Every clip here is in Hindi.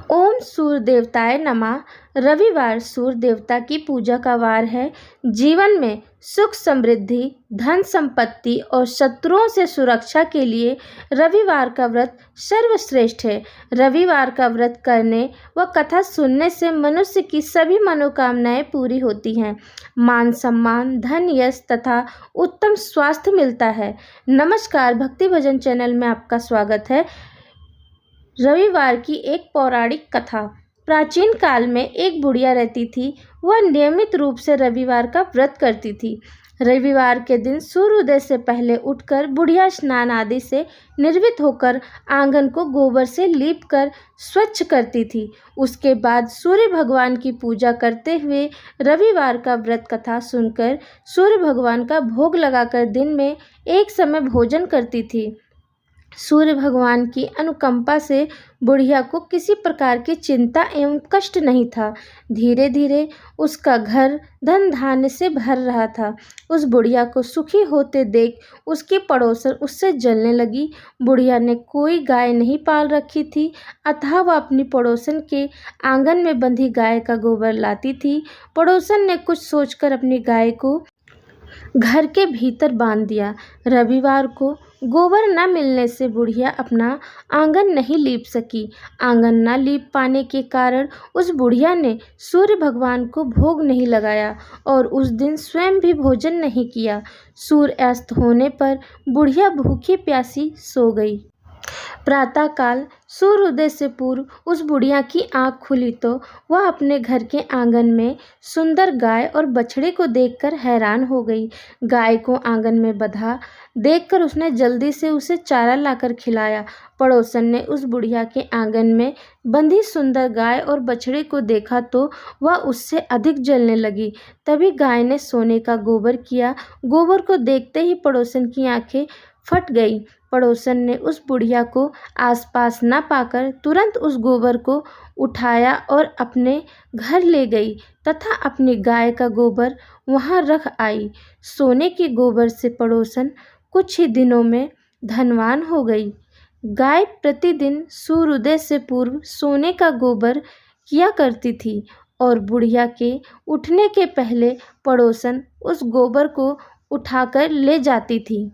ओम सूर्य देवताय नमः। रविवार सूर्य देवता की पूजा का वार है। जीवन में सुख समृद्धि, धन संपत्ति और शत्रुओं से सुरक्षा के लिए रविवार का व्रत सर्वश्रेष्ठ है। रविवार का व्रत करने व कथा सुनने से मनुष्य की सभी मनोकामनाएं पूरी होती हैं। मान सम्मान, धन, यश तथा उत्तम स्वास्थ्य मिलता है। नमस्कार, भक्ति भजन चैनल में आपका स्वागत है। रविवार की एक पौराणिक कथा। प्राचीन काल में एक बुढ़िया रहती थी। वह नियमित रूप से रविवार का व्रत करती थी। रविवार के दिन सूर्योदय से पहले उठकर बुढ़िया स्नान आदि से निर्वृत्त होकर आंगन को गोबर से लीपकर स्वच्छ करती थी। उसके बाद सूर्य भगवान की पूजा करते हुए रविवार का व्रत कथा सुनकर सूर्य भगवान का भोग लगाकर दिन में एक समय भोजन करती थी। सूर्य भगवान की अनुकंपा से बुढ़िया को किसी प्रकार की चिंता एवं कष्ट नहीं था। धीरे धीरे उसका घर धन धान्य से भर रहा था। उस बुढ़िया को सुखी होते देख उसकी पड़ोसन उससे जलने लगी। बुढ़िया ने कोई गाय नहीं पाल रखी थी, अतः वह अपनी पड़ोसन के आंगन में बंधी गाय का गोबर लाती थी। पड़ोसन ने कुछ सोचकर अपनी गाय को घर के भीतर बांध दिया। रविवार को गोबर न मिलने से बुढ़िया अपना आंगन नहीं लीप सकी। आंगन न लीप पाने के कारण उस बुढ़िया ने सूर्य भगवान को भोग नहीं लगाया और उस दिन स्वयं भी भोजन नहीं किया। सूर्य अस्त होने पर बुढ़िया भूखी प्यासी सो गई। प्रातःकाल सूर्योदय से पूर्व उस बुढ़िया की आंख खुली तो वह अपने घर के आंगन में सुंदर गाय और बछड़े को देखकर हैरान हो गई। गाय को आंगन में बंधा देखकर उसने जल्दी से उसे चारा लाकर खिलाया। पड़ोसन ने उस बुढ़िया के आंगन में बंधी सुंदर गाय और बछड़े को देखा तो वह उससे अधिक जलने लगी। तभी गाय ने सोने का गोबर किया। गोबर को देखते ही पड़ोसन की आंखें फट गई। पड़ोसन ने उस बुढ़िया को आसपास न पाकर तुरंत उस गोबर को उठाया और अपने घर ले गई तथा अपनी गाय का गोबर वहां रख आई। सोने के गोबर से पड़ोसन कुछ ही दिनों में धनवान हो गई। गाय प्रतिदिन सूर्योदय से पूर्व सोने का गोबर किया करती थी और बुढ़िया के उठने के पहले पड़ोसन उस गोबर को उठाकर ले जाती थी।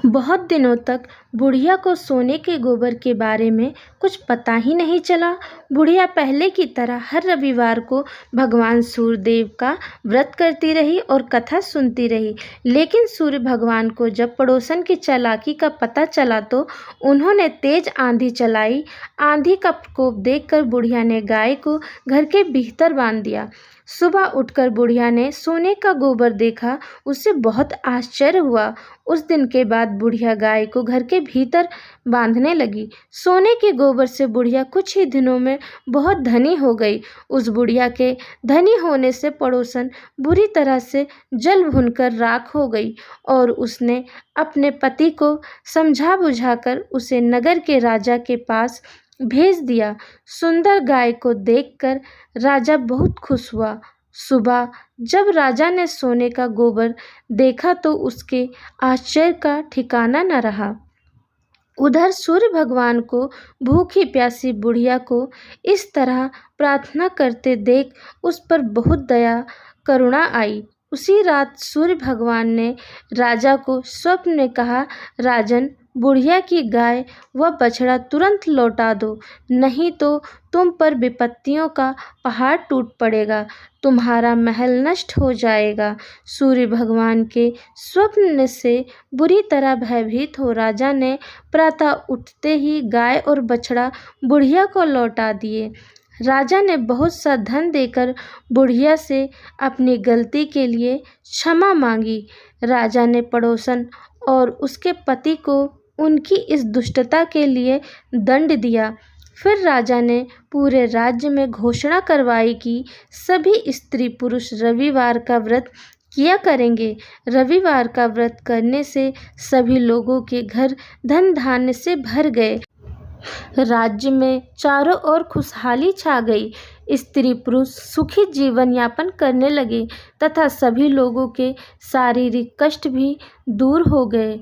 बहुत दिनों तक बुढ़िया को सोने के गोबर के बारे में कुछ पता ही नहीं चला। बुढ़िया पहले की तरह हर रविवार को भगवान सूर्यदेव का व्रत करती रही और कथा सुनती रही। लेकिन सूर्य भगवान को जब पड़ोसन की चालाकी का पता चला तो उन्होंने तेज आंधी चलाई। आंधी का प्रकोप देखकर बुढ़िया ने गाय को घर के भीतर बांध दिया। सुबह उठकर बुढ़िया ने सोने का गोबर देखा। उससे बहुत आश्चर्य हुआ। उस दिन के बाद बुढ़िया गाय को घर के भीतर बांधने लगी। सोने के गोबर से बुढ़िया कुछ ही दिनों में बहुत धनी हो गई। उस बुढ़िया के धनी होने से पड़ोसन बुरी तरह से जल भुनकर राख हो गई और उसने अपने पति को समझा बुझाकर उसे नगर के राजा के पास भेज दिया। सुंदर गाय को देखकर राजा बहुत खुश हुआ। सुबह जब राजा ने सोने का गोबर देखा तो उसके आश्चर्य का ठिकाना न रहा। उधर सूर्य भगवान को भूखी प्यासी बुढ़िया को इस तरह प्रार्थना करते देख उस पर बहुत दया करुणा आई। उसी रात सूर्य भगवान ने राजा को स्वप्न में कहा, राजन, बुढ़िया की गाय व बछड़ा तुरंत लौटा दो, नहीं तो तुम पर विपत्तियों का पहाड़ टूट पड़ेगा, तुम्हारा महल नष्ट हो जाएगा। सूर्य भगवान के स्वप्न से बुरी तरह भयभीत हो राजा ने प्रातः उठते ही गाय और बछड़ा बुढ़िया को लौटा दिए। राजा ने बहुत सा धन देकर बुढ़िया से अपनी गलती के लिए क्षमा मांगी। राजा ने पड़ोसन और उसके पति को उनकी इस दुष्टता के लिए दंड दिया। फिर राजा ने पूरे राज्य में घोषणा करवाई कि सभी स्त्री पुरुष रविवार का व्रत किया करेंगे। रविवार का व्रत करने से सभी लोगों के घर धन धान्य से भर गए। राज्य में चारों ओर खुशहाली छा गई। स्त्री पुरुष सुखी जीवन यापन करने लगे तथा सभी लोगों के शारीरिक कष्ट भी दूर हो गए।